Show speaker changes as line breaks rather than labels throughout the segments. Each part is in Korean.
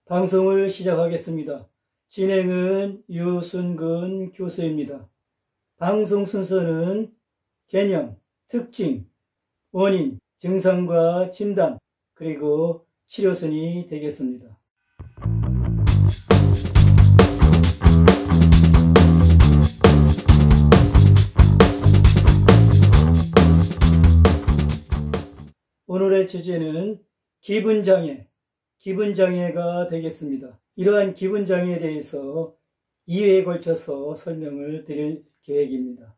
방송을 시작하겠습니다. 진행은 유순근 교수입니다. 방송 순서는 개념, 특징, 원인, 증상과 진단, 그리고 치료순이 되겠습니다. 오늘의 주제는 기분장애가 되겠습니다. 이러한 기분장애에 대해서 2회에 걸쳐서 설명을 드릴 계획입니다.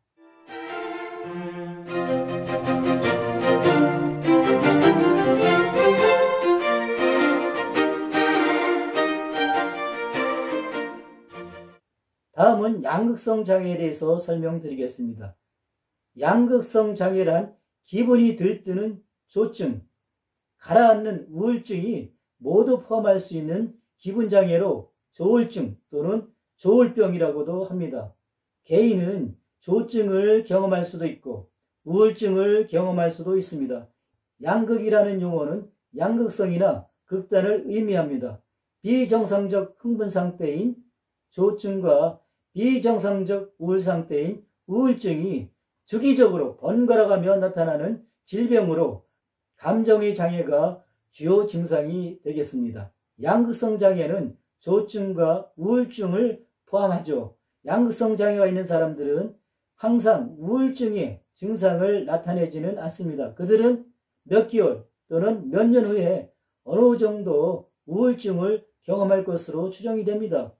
다음은 양극성 장애에 대해서 설명드리겠습니다. 양극성 장애란 기분이 들뜨는 조증, 가라앉는 우울증이 모두 포함할 수 있는 기분장애로 조울증 또는 조울병이라고도 합니다. 개인은 조증을 경험할 수도 있고 우울증을 경험할 수도 있습니다. 양극이라는 용어는 양극성이나 극단을 의미합니다. 비정상적 흥분 상태인 조증과 비정상적 우울 상태인 우울증이 주기적으로 번갈아가며 나타나는 질병으로 감정의 장애가 주요 증상이 되겠습니다. 양극성 장애는 조증과 우울증을 포함하죠. 양극성 장애가 있는 사람들은 항상 우울증의 증상을 나타내지는 않습니다. 그들은 몇 개월 또는 몇 년 후에 어느 정도 우울증을 경험할 것으로 추정이 됩니다.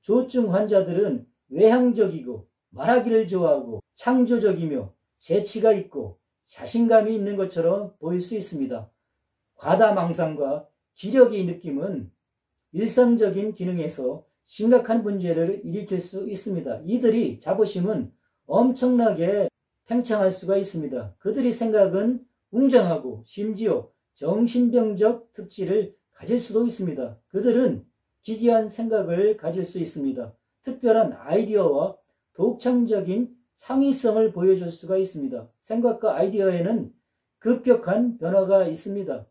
조증 환자들은 외향적이고 말하기를 좋아하고 창조적이며 재치가 있고 자신감이 있는 것처럼 보일 수 있습니다. 과다망상과 기력의 느낌은 일상적인 기능에서 심각한 문제를 일으킬 수 있습니다. 이들이 자부심은 엄청나게 팽창할 수가 있습니다. 그들의 생각은 웅장하고 심지어 정신병적 특질을 가질 수도 있습니다. 그들은 기괴한 생각을 가질 수 있습니다. 특별한 아이디어와 독창적인 창의성을 보여줄 수가 있습니다. 생각과 아이디어에는 급격한 변화가 있습니다.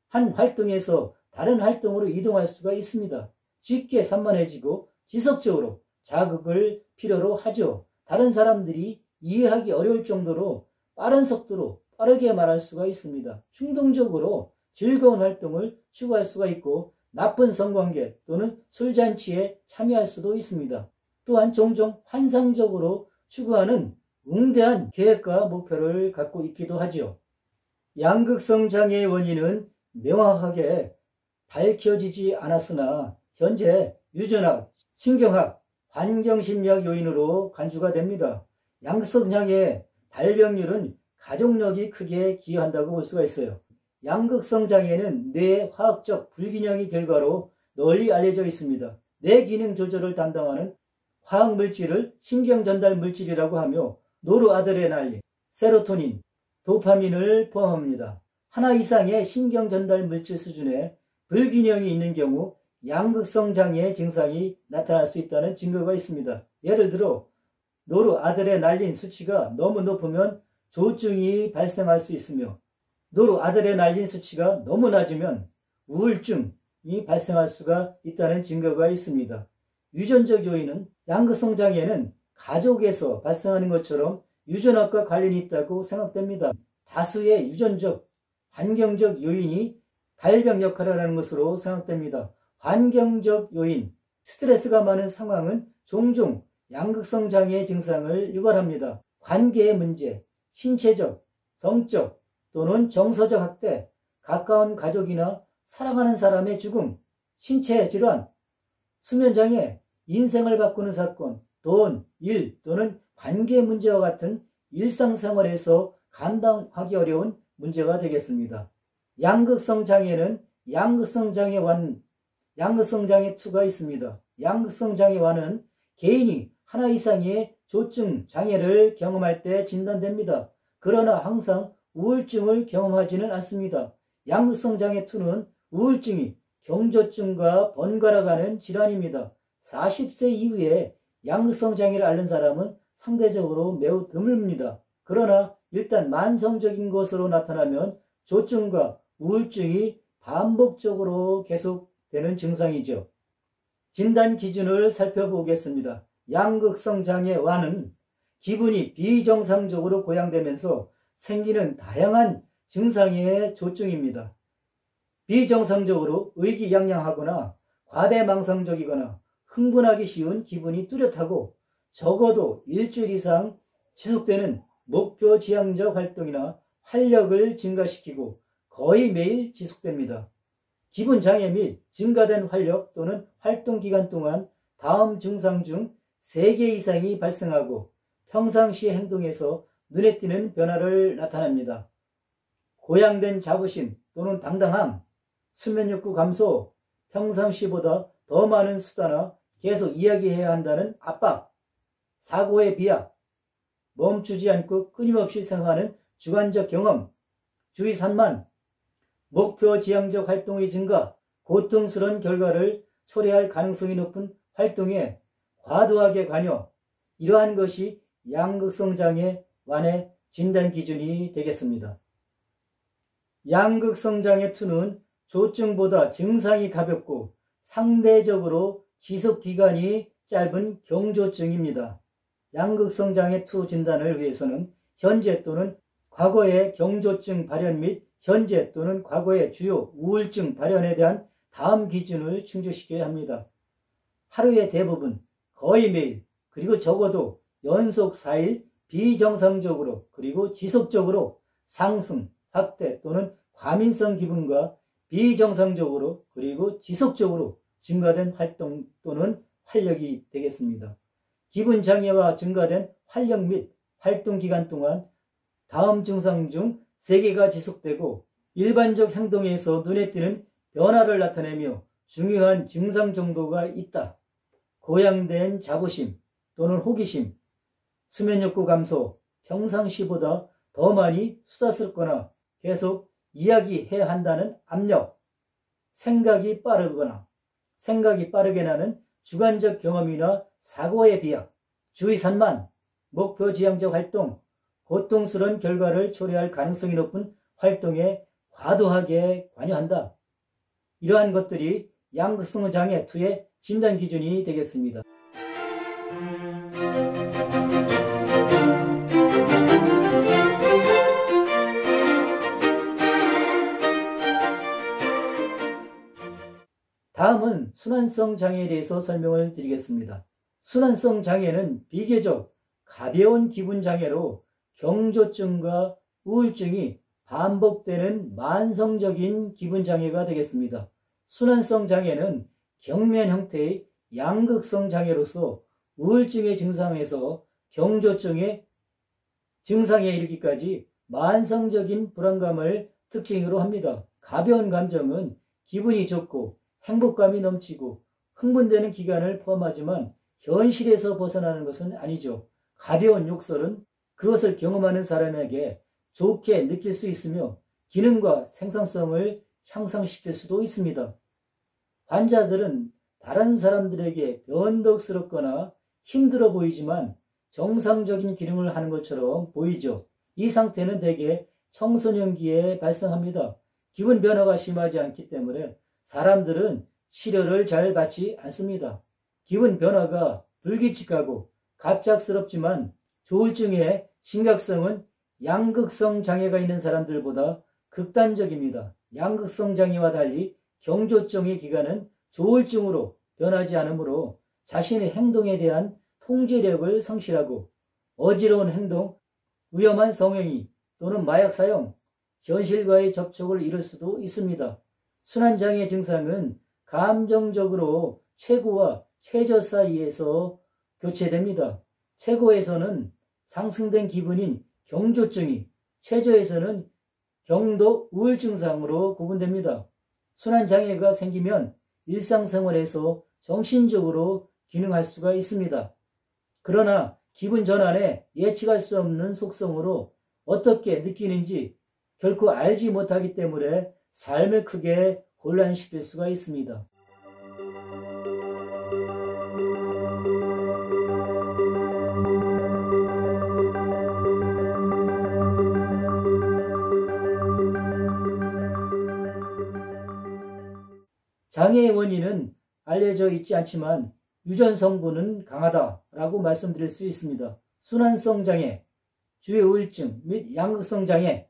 한 활동에서 다른 활동으로 이동할 수가 있습니다. 쉽게 산만해지고 지속적으로 자극을 필요로 하죠. 다른 사람들이 이해하기 어려울 정도로 빠른 속도로 빠르게 말할 수가 있습니다. 충동적으로 즐거운 활동을 추구할 수가 있고 나쁜 성관계 또는 술잔치에 참여할 수도 있습니다. 또한 종종 환상적으로 추구하는 웅대한 계획과 목표를 갖고 있기도 하지요. 양극성 장애의 원인은 명확하게 밝혀지지 않았으나 현재 유전학, 신경학, 환경심리학 요인으로 간주가 됩니다. 양극성 장애의 발병률은 가족력이 크게 기여한다고 볼 수가 있어요. 양극성 장애는 뇌의 화학적 불균형의 결과로 널리 알려져 있습니다. 뇌 기능 조절을 담당하는 화학물질을 신경전달물질이라고 하며 노르아드레날린, 세로토닌, 도파민을 포함합니다. 하나 이상의 신경전달물질 수준의 불균형이 있는 경우 양극성 장애 증상이 나타날 수 있다는 증거가 있습니다. 예를 들어 노르아드레날린 수치가 너무 높으면 조증이 발생할 수 있으며 노르아드레날린 수치가 너무 낮으면 우울증이 발생할 수가 있다는 증거가 있습니다. 유전적 요인은 양극성 장애는 가족에서 발생하는 것처럼 유전학과 관련이 있다고 생각됩니다. 다수의 유전적, 환경적 요인이 발병 역할을 하는 것으로 생각됩니다. 환경적 요인, 스트레스가 많은 상황은 종종 양극성 장애 증상을 유발합니다. 관계의 문제, 신체적, 성적 또는 정서적 학대, 가까운 가족이나 사랑하는 사람의 죽음, 신체 질환, 수면장애, 인생을 바꾸는 사건, 돈, 일 또는 관계 문제와 같은 일상생활에서 감당하기 어려운 문제가 되겠습니다. 양극성 장애는 양극성 장애 1, 양극성 장애 2가 있습니다. 양극성 장애 1은 개인이 하나 이상의 조증 장애를 경험할 때 진단됩니다. 그러나 항상 우울증을 경험하지는 않습니다. 양극성 장애 2는 우울증이 경조증과 번갈아가는 질환입니다. 40세 이후에 양극성 장애를 앓는 사람은 상대적으로 매우 드뭅니다. 그러나 일단 만성적인 것으로 나타나면 조증과 우울증이 반복적으로 계속 지속되는 증상이죠. 진단 기준을 살펴보겠습니다. 양극성 장애와는 기분이 비정상적으로 고양되면서 생기는 다양한 증상의 조증입니다. 비정상적으로 의기양양하거나 과대망상적이거나 흥분하기 쉬운 기분이 뚜렷하고 적어도 일주일 이상 지속되는 목표 지향적 활동이나 활력을 증가시키고 거의 매일 지속됩니다. 기분 장애 및 증가된 활력 또는 활동 기간 동안 다음 증상 중 3개 이상이 발생하고 평상시 행동에서 눈에 띄는 변화를 나타냅니다. 고양된 자부심 또는 당당함, 수면욕구 감소, 평상시보다 더 많은 수다나 계속 이야기해야 한다는 압박, 사고의 비약, 멈추지 않고 끊임없이 생각하는 주관적 경험, 주의 산만, 목표 지향적 활동의 증가, 고통스러운 결과를 초래할 가능성이 높은 활동에 과도하게 관여, 이러한 것이 양극성 장애 완의 진단 기준이 되겠습니다. 양극성 장애 2는 조증보다 증상이 가볍고 상대적으로 지속 기간이 짧은 경조증입니다. 양극성 장애 2 진단을 위해서는 현재 또는 과거의 경조증 발현 및 현재 또는 과거의 주요 우울증 발현에 대한 다음 기준을 충족시켜야 합니다. 하루의 대부분, 거의 매일, 그리고 적어도 연속 4일 비정상적으로 그리고 지속적으로 상승, 확대 또는 과민성 기분과 비정상적으로 그리고 지속적으로 증가된 활동 또는 활력이 되겠습니다. 기분 장애와 증가된 활력 및 활동 기간 동안 다음 증상 중 3개가 지속되고 일반적 행동에서 눈에 띄는 변화를 나타내며 중요한 증상 정도가 있다. 고양된 자부심 또는 호기심, 수면욕구 감소, 평상시보다 더 많이 수다스럽거나 계속 이야기해야 한다는 압력, 생각이 빠르게 나는 주관적 경험이나 사고의 비약, 주의 산만, 목표 지향적 활동, 고통스러운 결과를 초래할 가능성이 높은 활동에 과도하게 관여한다. 이러한 것들이 양극성 장애 2의 진단 기준이 되겠습니다. 다음은 순환성 장애에 대해서 설명을 드리겠습니다. 순환성 장애는 비교적 가벼운 기분 장애로 경조증과 우울증이 반복되는 만성적인 기분 장애가 되겠습니다. 순환성 장애는 경면 형태의 양극성 장애로서 우울증의 증상에서 경조증의 증상에 이르기까지 만성적인 불안감을 특징으로 합니다. 가벼운 감정은 기분이 좋고 행복감이 넘치고 흥분되는 기간을 포함하지만 현실에서 벗어나는 것은 아니죠. 가벼운 욕설은 그것을 경험하는 사람에게 좋게 느낄 수 있으며 기능과 생산성을 향상시킬 수도 있습니다. 환자들은 다른 사람들에게 변덕스럽거나 힘들어 보이지만 정상적인 기능을 하는 것처럼 보이죠. 이 상태는 대개 청소년기에 발생합니다. 기분 변화가 심하지 않기 때문에 사람들은 치료를 잘 받지 않습니다. 기분 변화가 불규칙하고 갑작스럽지만 조울증의 심각성은 양극성 장애가 있는 사람들보다 극단적입니다. 양극성 장애와 달리 경조증의 기간은 조울증으로 변하지 않으므로 자신의 행동에 대한 통제력을 상실하고 어지러운 행동, 위험한 성행위 또는 마약 사용, 현실과의 접촉을 잃을 수도 있습니다. 순환장애 증상은 감정적으로 최고와 최저 사이에서 교체됩니다. 최고에서는 상승된 기분인 경조증이, 최저에서는 경도 우울 증상으로 구분됩니다. 순환장애가 생기면 일상생활에서 정신적으로 기능할 수가 있습니다. 그러나 기분 전환에 예측할 수 없는 속성으로 어떻게 느끼는지 결코 알지 못하기 때문에 삶을 크게 혼란시킬 수가 있습니다. 장애의 원인은 알려져 있지 않지만 유전 성분은 강하다라고 말씀드릴 수 있습니다. 순환성 장애, 주요 우울증 및 양극성 장애,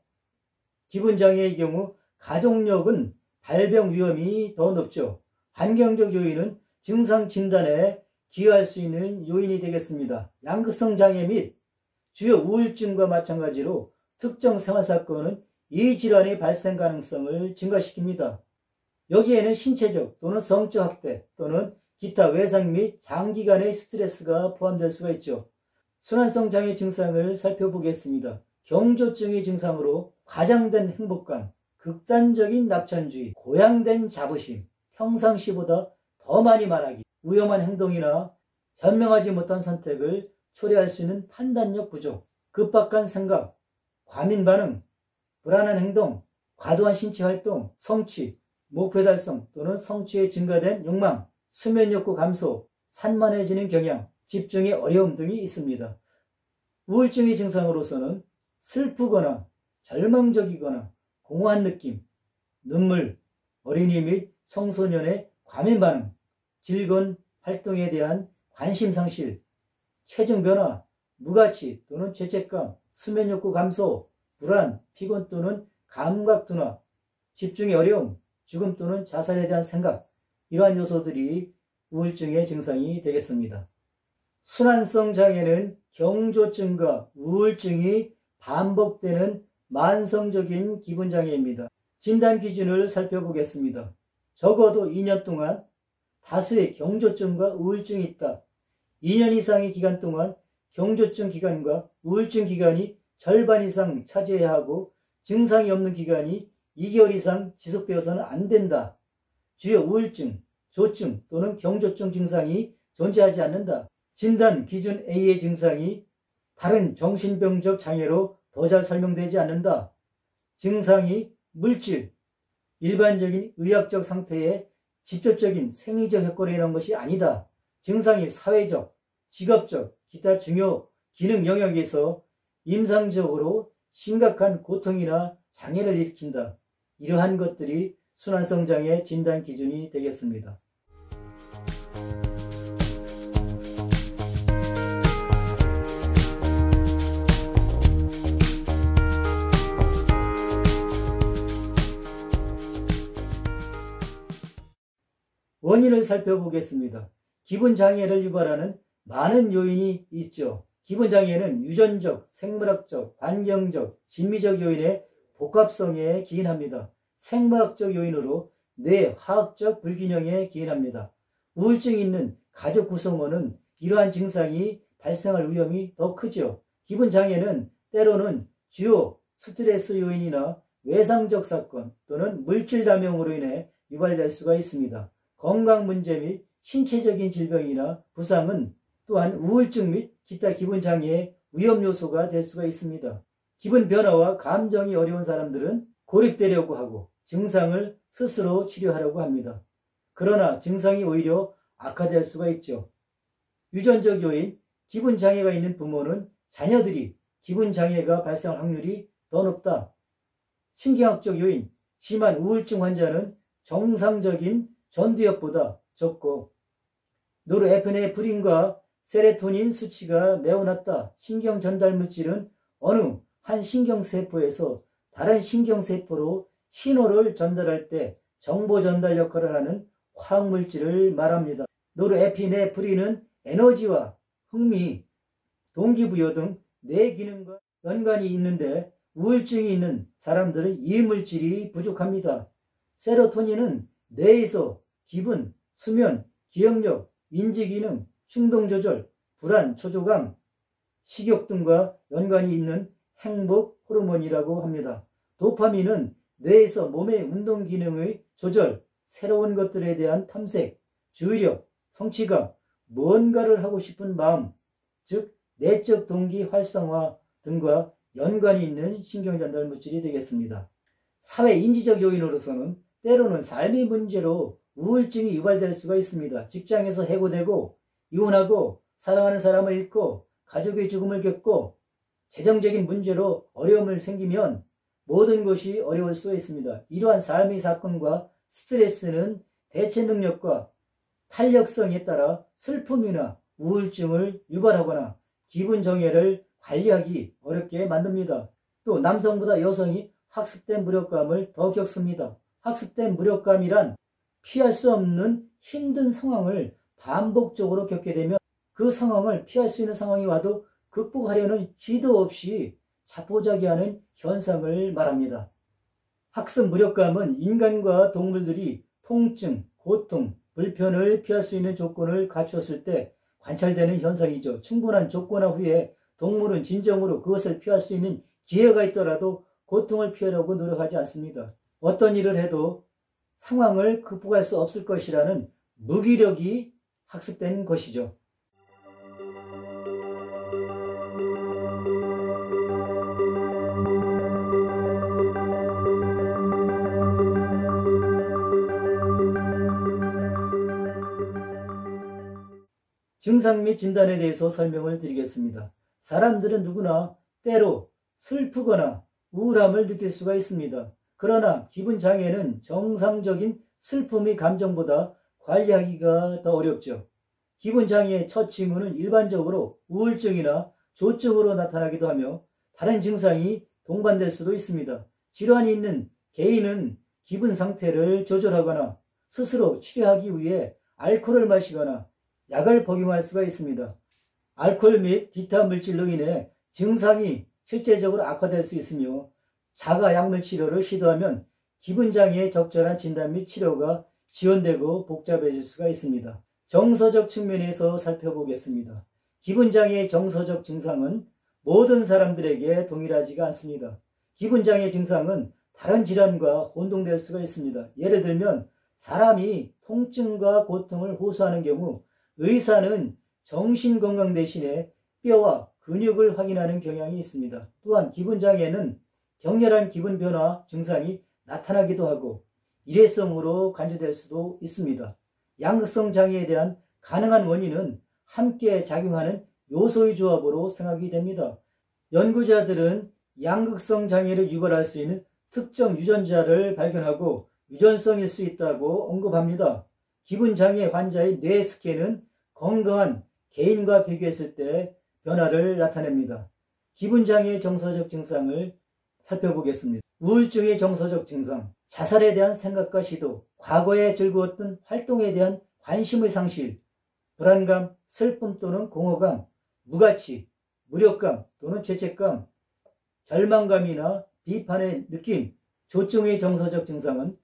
기분 장애의 경우 가족력은 발병 위험이 더 높죠. 환경적 요인은 증상 진단에 기여할 수 있는 요인이 되겠습니다. 양극성 장애 및 주요 우울증과 마찬가지로 특정 생활사건은 이 질환의 발생 가능성을 증가시킵니다. 여기에는 신체적 또는 성적 학대 또는 기타 외상 및 장기간의 스트레스가 포함될 수가 있죠. 순환성 장애 증상을 살펴보겠습니다. 경조증의 증상으로 과장된 행복감, 극단적인 낙천주의, 고양된 자부심, 평상시보다 더 많이 말하기, 위험한 행동이나 현명하지 못한 선택을 초래할 수 있는 판단력 부족, 급박한 생각, 과민 반응, 불안한 행동, 과도한 신체 활동, 성취, 목표 달성 또는 성취에 증가된 욕망, 수면 욕구 감소, 산만해지는 경향, 집중의 어려움 등이 있습니다. 우울증의 증상으로서는 슬프거나 절망적이거나 공허한 느낌, 눈물, 어린이 및 청소년의 과민 반응, 즐거운 활동에 대한 관심 상실, 체중 변화, 무가치 또는 죄책감, 수면 욕구 감소, 불안, 피곤 또는 감각 둔화, 집중의 어려움, 죽음 또는 자살에 대한 생각, 이러한 요소들이 우울증의 증상이 되겠습니다. 순환성 장애는 경조증과 우울증이 반복되는 만성적인 기분장애입니다. 진단 기준을 살펴보겠습니다. 적어도 2년 동안 다수의 경조증과 우울증이 있다. 2년 이상의 기간 동안 경조증 기간과 우울증 기간이 절반 이상 차지해야 하고 증상이 없는 기간이 2개월 이상 지속되어서는 안 된다. 주요 우울증, 조증 또는 경조증 증상이 존재하지 않는다. 진단 기준 A의 증상이 다른 정신병적 장애로 더 잘 설명되지 않는다. 증상이 물질, 일반적인 의학적 상태에 직접적인 생리적 효과를 이루는 것이 아니다. 증상이 사회적, 직업적, 기타 중요 기능 영역에서 임상적으로 심각한 고통이나 장애를 일으킨다. 이러한 것들이 순환성 장애 진단 기준이 되겠습니다. 원인을 살펴보겠습니다. 기분장애를 유발하는 많은 요인이 있죠. 기분장애는 유전적, 생물학적, 환경적, 심리적 요인의 복합성에 기인합니다. 생물학적 요인으로 뇌화학적 불균형에 기인합니다. 우울증이 있는 가족 구성원은 이러한 증상이 발생할 위험이 더 크죠. 기분장애는 때로는 주요 스트레스 요인이나 외상적 사건 또는 물질 감염으로 인해 유발될 수가 있습니다. 건강 문제 및 신체적인 질병이나 부상은 또한 우울증 및 기타 기분장애의 위험 요소가 될 수가 있습니다. 기분 변화와 감정이 어려운 사람들은 고립되려고 하고 증상을 스스로 치료하려고 합니다. 그러나 증상이 오히려 악화될 수가 있죠. 유전적 요인, 기분장애가 있는 부모는 자녀들이 기분장애가 발생할 확률이 더 높다. 신경학적 요인, 심한 우울증 환자는 정상적인 전두엽보다 적고 노르에피네프린과 세로토닌 수치가 매우 낮다. 신경 전달 물질은 어느 한 신경세포에서 다른 신경세포로 신호를 전달할 때 정보 전달 역할을 하는 화학물질을 말합니다. 노르에피네프린은 에너지와 흥미, 동기부여 등 뇌 기능과 연관이 있는데 우울증이 있는 사람들은 이 물질이 부족합니다. 세로토닌은 뇌에서 기분, 수면, 기억력, 인지기능, 충동조절, 불안, 초조감, 식욕 등과 연관이 있는 행복 호르몬이라고 합니다. 도파민은 뇌에서 몸의 운동 기능의 조절, 새로운 것들에 대한 탐색, 주의력, 성취감, 뭔가를 하고 싶은 마음, 즉 내적 동기 활성화 등과 연관이 있는 신경전달 물질이 되겠습니다. 사회인지적 요인으로서는 때로는 삶의 문제로 우울증이 유발될 수가 있습니다. 직장에서 해고되고 이혼하고 사랑하는 사람을 잃고 가족의 죽음을 겪고 재정적인 문제로 어려움을 생기면 모든 것이 어려울 수 있습니다. 이러한 삶의 사건과 스트레스는 대체 능력과 탄력성에 따라 슬픔이나 우울증을 유발하거나 기분 정예를 관리하기 어렵게 만듭니다. 또 남성보다 여성이 학습된 무력감을 더 겪습니다. 학습된 무력감이란 피할 수 없는 힘든 상황을 반복적으로 겪게 되면 그 상황을 피할 수 있는 상황이 와도 극복하려는 시도 없이 자포자기하는 현상을 말합니다. 학습 무력감은 인간과 동물들이 통증, 고통, 불편을 피할 수 있는 조건을 갖추었을 때 관찰되는 현상이죠. 충분한 조건화 후에 동물은 진정으로 그것을 피할 수 있는 기회가 있더라도 고통을 피하려고 노력하지 않습니다. 어떤 일을 해도 상황을 극복할 수 없을 것이라는 무기력이 학습된 것이죠. 증상 및 진단에 대해서 설명을 드리겠습니다. 사람들은 누구나 때로 슬프거나 우울함을 느낄 수가 있습니다. 그러나 기분 장애는 정상적인 슬픔의 감정보다 관리하기가 더 어렵죠. 기분 장애의 첫 징후는 일반적으로 우울증이나 조증으로 나타나기도 하며 다른 증상이 동반될 수도 있습니다. 질환이 있는 개인은 기분 상태를 조절하거나 스스로 치료하기 위해 알코올을 마시거나 약을 복용할 수가 있습니다. 알코올 및 기타 물질로 인해 증상이 실제적으로 악화될 수 있으며 자가 약물 치료를 시도하면 기분장애의 적절한 진단 및 치료가 지원되고 복잡해질 수가 있습니다. 정서적 측면에서 살펴보겠습니다. 기분장애의 정서적 증상은 모든 사람들에게 동일하지가 않습니다. 기분장애 증상은 다른 질환과 혼동될 수가 있습니다. 예를 들면 사람이 통증과 고통을 호소하는 경우 의사는 정신건강 대신에 뼈와 근육을 확인하는 경향이 있습니다. 또한 기분장애는 격렬한 기분 변화 증상이 나타나기도 하고 일회성으로 간주될 수도 있습니다. 양극성 장애에 대한 가능한 원인은 함께 작용하는 요소의 조합으로 생각이 됩니다. 연구자들은 양극성 장애를 유발할 수 있는 특정 유전자를 발견하고 유전성일 수 있다고 언급합니다. 기분장애 환자의 뇌 스캔은 건강한 개인과 비교했을 때 변화를 나타냅니다. 기분장애의 정서적 증상을 살펴보겠습니다. 우울증의 정서적 증상, 자살에 대한 생각과 시도, 과거에 즐거웠던 활동에 대한 관심의 상실, 불안감, 슬픔 또는 공허감, 무가치, 무력감 또는 죄책감, 절망감이나 비판의 느낌, 조증의 정서적 증상은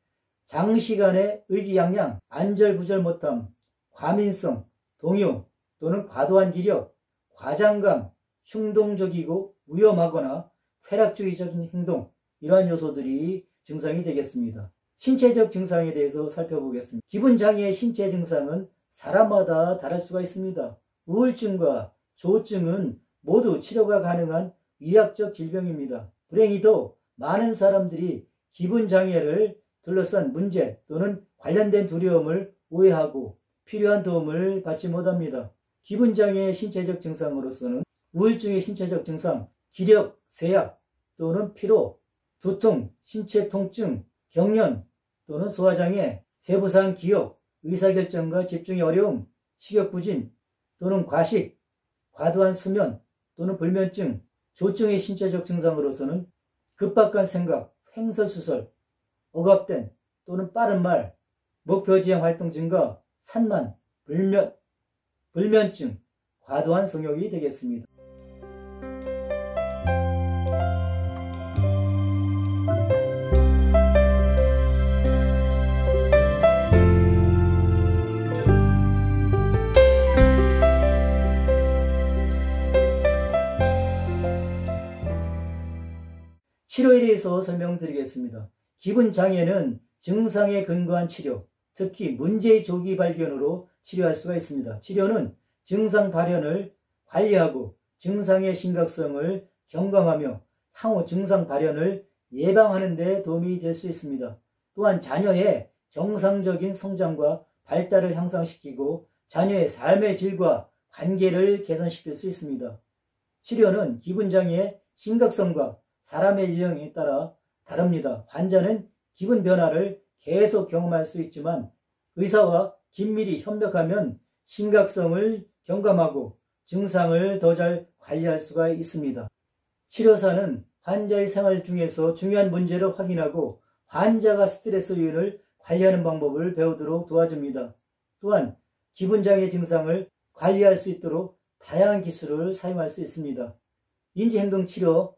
장시간의 의기양양, 안절부절 못함, 과민성, 동요 또는 과도한 기력, 과장감, 충동적이고 위험하거나 쾌락주의적인 행동, 이러한 요소들이 증상이 되겠습니다. 신체적 증상에 대해서 살펴보겠습니다. 기분장애의 신체 증상은 사람마다 다를 수가 있습니다. 우울증과 조증은 모두 치료가 가능한 의학적 질병입니다. 불행히도 많은 사람들이 기분장애를 둘러싼 문제 또는 관련된 두려움을 오해하고 필요한 도움을 받지 못합니다. 기분장애의 신체적 증상으로서는 우울증의 신체적 증상, 기력, 쇠약 또는 피로, 두통, 신체 통증, 경련 또는 소화장애, 세부사항 기억, 의사결정과 집중의 어려움, 식욕부진 또는 과식, 과도한 수면 또는 불면증, 조증의 신체적 증상으로서는 급박한 생각, 횡설수설, 억압된 또는 빠른 말, 목표지향 활동 증가, 산만, 불면증, 과도한 성욕이 되겠습니다. 치료에 대해서 설명드리겠습니다. 기분장애는 증상에 근거한 치료, 특히 문제의 조기 발견으로 치료할 수가 있습니다. 치료는 증상 발현을 관리하고 증상의 심각성을 경감하며 향후 증상 발현을 예방하는 데 도움이 될 수 있습니다. 또한 자녀의 정상적인 성장과 발달을 향상시키고 자녀의 삶의 질과 관계를 개선시킬 수 있습니다. 치료는 기분장애의 심각성과 사람의 유형에 따라 다릅니다. 환자는 기분 변화를 계속 경험할 수 있지만 의사와 긴밀히 협력하면 심각성을 경감하고 증상을 더 잘 관리할 수가 있습니다. 치료사는 환자의 생활 중에서 중요한 문제를 확인하고 환자가 스트레스 요인을 관리하는 방법을 배우도록 도와줍니다. 또한 기분장애 증상을 관리할 수 있도록 다양한 기술을 사용할 수 있습니다. 인지행동치료,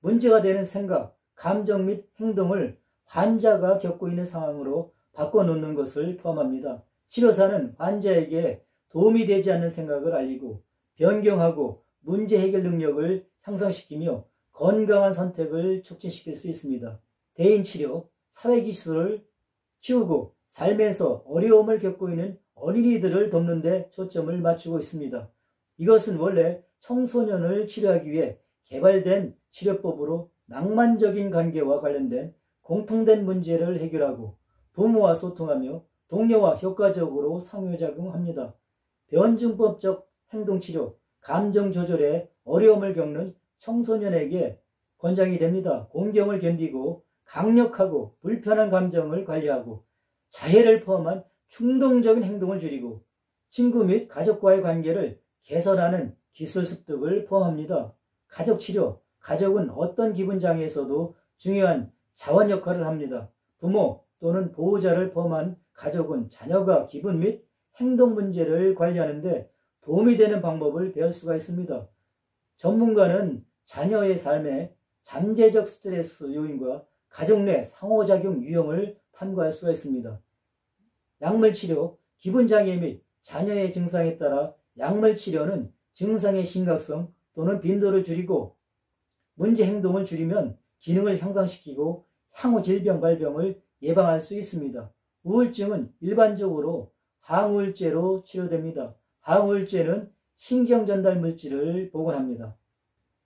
문제가 되는 생각, 감정 및 행동을 환자가 겪고 있는 상황으로 바꿔놓는 것을 포함합니다. 치료사는 환자에게 도움이 되지 않는 생각을 알리고 변경하고 문제 해결 능력을 향상시키며 건강한 선택을 촉진시킬 수 있습니다. 대인치료, 사회기술을 키우고 삶에서 어려움을 겪고 있는 어린이들을 돕는 데 초점을 맞추고 있습니다. 이것은 원래 청소년을 치료하기 위해 개발된 치료법으로 낭만적인 관계와 관련된 공통된 문제를 해결하고 부모와 소통하며 동료와 효과적으로 상호작용합니다. 변증법적 행동치료, 감정 조절에 어려움을 겪는 청소년에게 권장이 됩니다. 공경을 견디고 강력하고 불편한 감정을 관리하고 자해를 포함한 충동적인 행동을 줄이고 친구 및 가족과의 관계를 개선하는 기술 습득을 포함합니다. 가족치료, 가족은 어떤 기분장애에서도 중요한 자원 역할을 합니다. 부모 또는 보호자를 포함한 가족은 자녀가 기분 및 행동 문제를 관리하는 데 도움이 되는 방법을 배울 수가 있습니다. 전문가는 자녀의 삶에 잠재적 스트레스 요인과 가족 내 상호작용 유형을 탐구할 수가 있습니다. 약물치료, 기분장애 및 자녀의 증상에 따라 약물치료는 증상의 심각성 또는 빈도를 줄이고 문제 행동을 줄이면 기능을 향상시키고 향후 질병 발병을 예방할 수 있습니다. 우울증은 일반적으로 항우울제로 치료됩니다. 항우울제는 신경전달 물질을 복원합니다.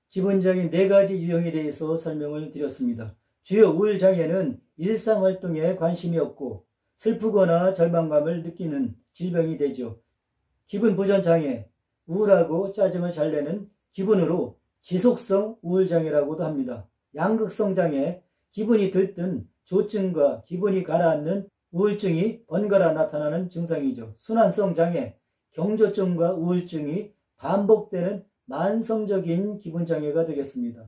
기본적인 4가지 유형에 대해서 설명을 드렸습니다. 주요 우울장애는 일상활동에 관심이 없고 슬프거나 절망감을 느끼는 질병이 되죠. 기분부전장애, 우울하고 짜증을 잘 내는 기분으로 지속성 우울장애라고도 합니다. 양극성장애, 기분이 들뜬 조증과 기분이 가라앉는 우울증이 번갈아 나타나는 증상이죠. 순환성장애, 경조증과 우울증이 반복되는 만성적인 기분장애가 되겠습니다.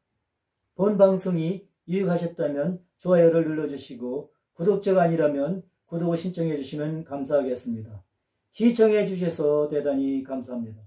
본 방송이 유익하셨다면 좋아요를 눌러주시고 구독자가 아니라면 구독을 신청해 주시면 감사하겠습니다. 시청해 주셔서 대단히 감사합니다.